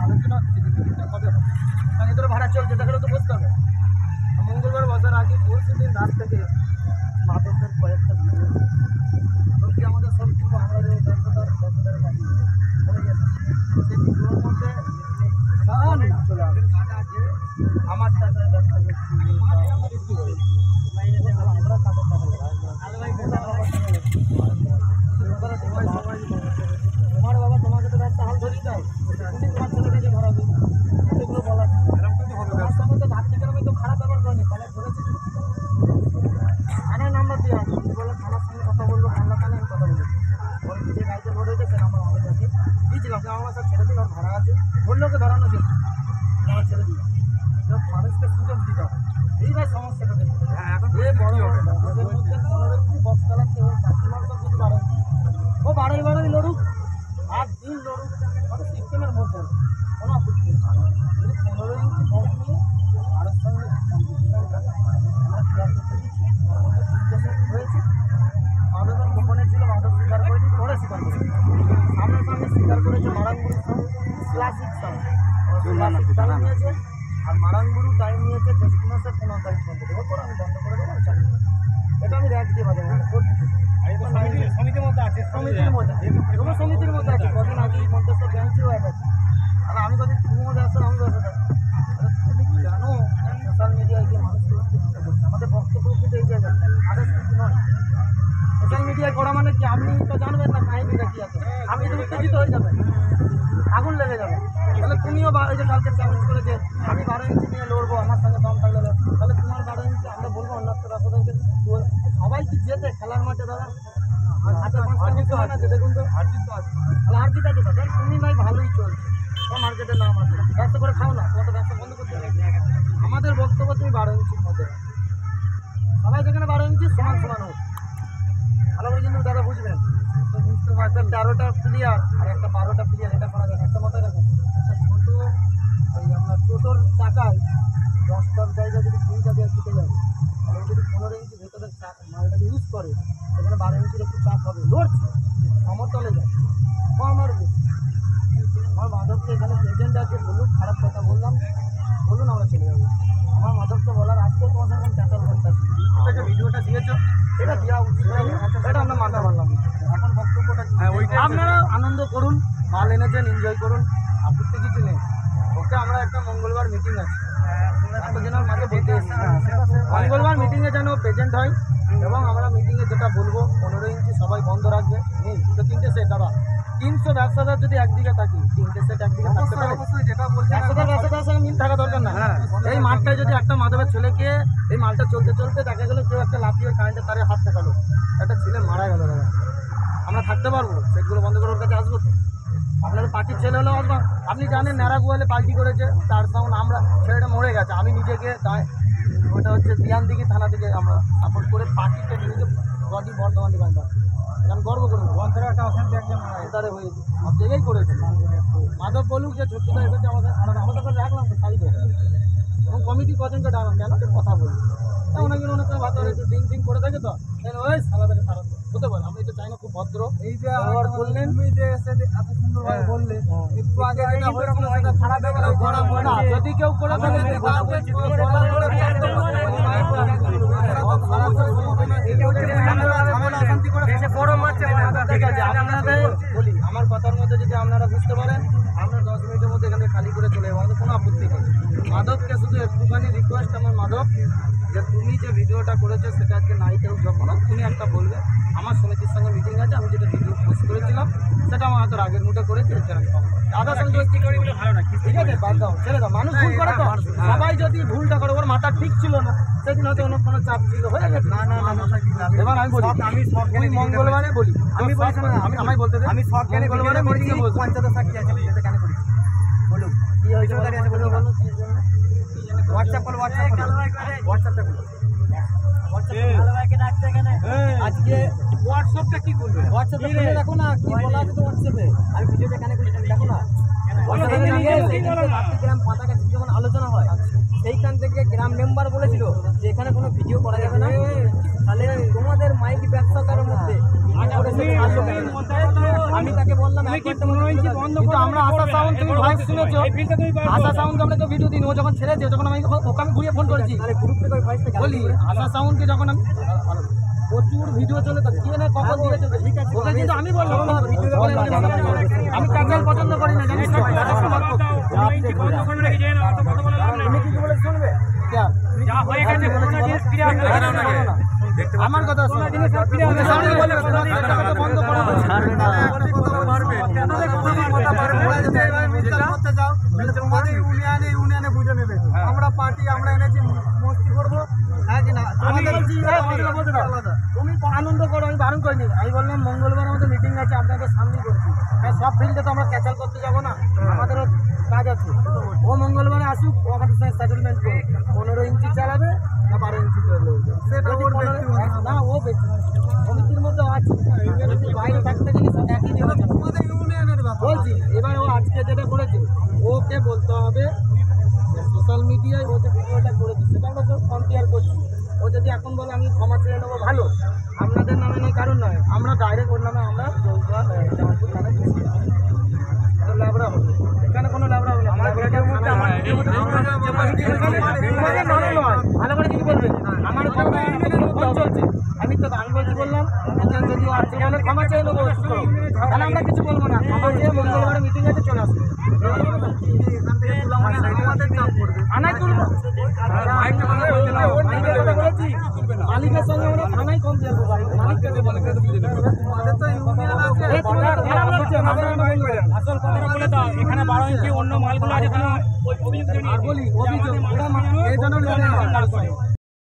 আলোচনা মিটিংটা কবে হবে, কারণ এদের ভাড়া চলছে, দেখালে তো বুঝতে হবে। মঙ্গলবার বসার আগে পরশু দিন রাত থেকে মাদকের কয়েকটা ভিডিও কি আমাদের সব কিছু আমাদের ব্যবসাদারের কাছে পড়ে গেছে। সেই ভিডিওর মধ্যে চলে আসে আমার টাকায় ব্যবসা করছি, আমরা তাদের টাকা তোমার বাবা তোমাকে তো ব্যবসা হাল ধরিয়ে দেয়, তুমি তোমার ছেলেটাকে ধরাবে, সেগুলো বলার আমার সঙ্গে তো ভাতৃকেরামে তো খারাপ ব্যবহার করেনি, তাহলে ধরেছি থানায় নাম্বার দিয়ে আছে, বলে থানার সঙ্গে কথা বলবো, কান্না কানে আমি কথা বলবো, ওর যে গাড়িতে লোড হয়েছে সে নাম্বার আমাদের কাছে দিয়েছিলাম, আমার সব ছেড়ে দিন, ওর ভাড়া আছে, বললেও ওকে ধরানো যেত, আমার ছেড়ে দিই মানুষকে সুযোগ দিতে হবে। এই ভাই সমস্যাটা বড় ওদের মধ্যে বক্স চালাচ্ছে, ওই কাস্টমার সব কিছু বাড়ায়, ও বাড়াই লড়ুক, 8 দিন লড়ুক, মানে সিস্টেমের মধ্যে কোনো আপত্তি নেই। যদি 15 ইঞ্চি বক্স নিয়ে ভারত সঙ্গে আমরা ক্লিয়ার করতে দিচ্ছি, হয়েছে মাদকের গোপনে ছিল, মাদক স্বীকার করেছি, পরে স্বীকার করেছি, সামনে স্বীকার করেছে মারাঙ্গুড়ি সঙ্গে ক্লাসিক সঙ্গে টাইম নিয়েছে, আর মারাঙ্গুড়ু টাইম নিয়েছে জ্যৈষ্ঠ মাসের 15 তারিখ বন্ধ দেবো, পরে আমি বন্ধ করে দেবো, চালু এটা আমি র্যাক দিয়ে বাজাবো করছি। সমিতির মধ্যে আছে, সমিতির মধ্যে আছে, কদিন আগে মন্তেশ্বর ব্যাংকেও এক আছে, আর আমি কদিন তুমিও ব্যবসা আমি ব্যবসা। তুমি জানো সোশ্যাল মিডিয়ায় গিয়ে মানুষকে উত্তেজিত করছে, আমাদের বক্তব্য কিন্তু এই জায়গায় আদার্স কিছু নয়। সোশ্যাল মিডিয়ায় করা মানে কি আপনি তো জানবেন না কাহিনিটা কী আছে, আপনি যদি উত্তেজিত হয়ে যাবেন আগুন লেগে যাবে, তাহলে তুমিও এই যে কালকে চ্যালেঞ্জ করেছে আমি 12 ইঞ্চি নিয়ে লড়বো, আমার সঙ্গে দম থাকলে তাহলে তোমার 12 ইঞ্চি আমরা বলবো অন্য একটা রাস্তাদেরকে সবাই কি যেতে খেলার মাঠে দাদা হাতে 5টা কিছু হয় না, দেখুন তো হারজিত আছে, তাহলে হারজিত আছে তো তুমি ভাই ভালোই চলছে, তোমার মার্কেটের নাম আছে, ব্যবসা করে খাও না, তোমাদের ব্যবসা বন্ধ করতে হবে। আমাদের বক্তব্য তুমি 12 ইঞ্চির মধ্যে সবাই যেখানে 12 ইঞ্চি সমান হোক, ভালো করে কিন্তু দাদা বুঝবেন তো বুঝতে পারছেন। 13টা প্লেয়ার আর একটা 12টা প্লেয়ার, এটা করা যায় একটা মাথায় রাখুন, একটা ছোটো ওই আপনার টোটোর চাকায় 10টার জায়গায় যদি 2টা দিয়ে ছুটে যাবে, তাহলে যদি 15 ইঞ্চি ভেতরে মালটাকে ইউজ করে সেখানে 12 ইঞ্চির একটু চাপ হবে, লড়ছে সমতলে যায় কম আর বেশি। আমার মাধবকে এখানে প্রেজেন্ট আছে, বলুন খারাপ কথা বললাম বলুন, আমরা চলে যাবো। আমার মাধবকে বলার আজকেও তোমার সঙ্গে চাচার ঘন্টা যে ভিডিওটা দিয়েছো এটা দেওয়া উচিত, এটা আমরা মানতে পারলাম না। এখন বক্তব্যটা আপনারা আনন্দ করুন, মাল এনেছেন এনজয় করুন, আপত্তি কিছু নেই। ওকে আমরা একটা মঙ্গলবার মিটিং আছে, এতজনের মাঝে বলতে এসেছি মঙ্গলবার মিটিংয়ে যেন প্রেজেন্ট হয়, এবং আমরা মিটিংয়ে যেটা বলবো 15 ইঞ্চি সবাই বন্ধ রাখবে, নেই তো 3টে সেট দাদা 300 ব্যবসাদার যদি একদিকে থাকি 3টে সেট একদিকে থাকতে পারে, যেটা বলছে ব্যবসাদার সঙ্গে মিল থাকা দরকার না। এই মাঠটায় যদি একটা মাধবের ছেলেকে এই মালটা চলতে চলতে দেখা গেলো কেউ একটা লাফিয়ে কারেন্টের তারে হাত দেখালো, একটা ছেলে মারা গেল দাদা, আমরা থাকতে পারবো? সেটগুলো বন্ধ করে ওর কাছে আসবো তো? আপনার পার্টির ছেলে হলেও আসবো, আপনি জানেন ন্যাড়া গোয়ালে পাল্টি করেছে, তার সঙ্গে আমরা ছেলেটা মরে গেছে, আমি নিজেকে ওটা হচ্ছে দিয়ানদিঘি থানা থেকে আমরা সাপোর্ট করে পার্টিকে নিজে বডি বর্ধমান দিবান আমি গর্ব করবো, বন্ধের একটা অশান্তি একজন তারে হয়েছে, সব জায়গায় করেছে। মাধব বলুক যে ছোট্টটা এসেছে আমাদের করে রাখলাম তো সাইডে, এবং কমিটি কজনকে ডাকলাম কেন কথা বলি, অনেক ভাত একটু ড্রিঙ্ক করে থাকে তো ওই সালাদাকে তারা হতে পারে, আমি এটা চাই না, খুব ভদ্র। এই যে বললেন তুমি যে এসে এত সুন্দরভাবে বললে, একটু আগে খারাপ যদি কেউ করে থাকে ঠিক আছে, আপনাদের বলি আমার কথার মধ্যে যদি আপনারা বুঝতে পারেন, আপনারা 10 মিনিটের মধ্যে এখানে খালি করে চলে যাবো, আমাদের কোনো আপত্তি নেই। মাধবকে শুধু একটুখানি রিকোয়েস্ট আমার মাধব, যে তুমি যে ভিডিওটা করেছো সেটা আজকে নাইটেও যখন তুমি একটা বলবে আমার সমিতির সঙ্গে মিটিং আছে, আমি যেটা ভিডিও পোস্ট করেছিলাম সেটা আমার হয়তো রাগের মুঠে করেছি, আদা সঙ্গে ভালো না, ঠিক আছে বাদ দাও, ছেড়ে দাও, মানুষ ভুল করে তো, সবাই যদি ভুলটা করে, ওর মাথা ঠিক ছিল না সেদিন হয়তো অন্য কোনো চাপ ছিল, হয়ে গেছে। না না না এবার আমি বলি, আমি মঙ্গলবারে বলি, আমি বলছি আমি আমায় বলতে দেন, আমি সব মঙ্গলবারে মিটিংয়ে বলছি পঞ্চায়েত সাক্ষী আছে, সেটা কেন করি বলুন, কি হয়েছে আছে বলুন, হোয়াটসঅ্যাপ করো, হোয়াটসঅ্যাপটা করো, আজকে হোয়াটসঅ্যাপটা কি করবে, হোয়াটসঅ্যাপে খুলে দেখো না কি বলা আছে তো হোয়াটসঅ্যাপে, আমি ভিডিওটা এখানে করে দেখো না, গ্রাম পাতাকাছি যখন আলোচনা হয় সেইখান থেকে গ্রাম মেম্বার বলেছিল যে এখানে কোনো ভিডিও করা যাবে না, তাহলে তোমাদের মাইক ব্যবসাদারের মধ্যে আমি তাকে বললাম কিন্তু আমরা আশা সাউন্ড তুমি ভয়েস শুনেছো, আশা সাউন্ড আমরা তো ভিডিও দিন, ও যখন ছেড়েছে তখন ওকে আমি ঘুরিয়ে ফোন করেছি বলি আশা সাউন্ডকে যখন আমি প্রচুর ভিডিও চলে তো কে না কখন দিয়েছে ওকে, কিন্তু আমি বললাম আমি ক্যান্সেল পছন্দ করি না, জানিস তো তুমি কি বলে শুনবে আমার কথা শোনো, বন্ধ করা ইউনিয়নে বুঝে নেবে আমরা পার্টি আমরা এনেছি মস্তি করবো, হ্যাঁ কিনা তুমি আনন্দ করো, আমি বারণ করিনি। আমি বললাম মঙ্গলবার আমাদের মিটিং আছে, আপনাদের সামনেই করছি, হ্যাঁ সব ফিল্ডে তো আমরা ক্যাচাল করতে যাবো না, আমাদেরও কাজ আছে। ও মঙ্গলবারে আসুক, ও আমাদের সঙ্গে সেটেলমেন্ট করুক, 15 ইঞ্চি চালাবে না 12 ইঞ্চি চলবে, না ও সমিতির মধ্যে আছে, বাইরে থাকতে গেলে একই বলছি। এবার ও আজকে যেটা করেছে ওকে বলতে হবে সোশ্যাল মিডিয়ায় ও যে ভিডিওটা করেছে সেটা আমরা তো কম্পেয়ার করছি, ও যদি এখন বলে আমি ক্ষমা চেয়ে নেবো ভালো, আপনাদের নামে নেই কারণ নয়, আমরা ডাইরেক্ট ওর নামে আমরা জামালপুর থানায় ল্যাবরা হবে, এখানে কোনো ল্যাবরা হবে না, ভালো করে কিছু বলবে আমার চলছে, আমি তো আমি বলছি বললাম যদি ক্ষমা চেয়ে নেবো তাহলে আমরা কিছু বলবো না, ক্ষমা চেয়ে মঙ্গলবারে মিটিং আছে চলে আসবে, থানায় তুলবো মালিকের সঙ্গে আমরা থানায় কম দিয়ে আসল কথা বলে দাও, এখানে 12 ইঞ্চি অন্য মালগুলো আছে, বলি অভিযোগ এই জন্য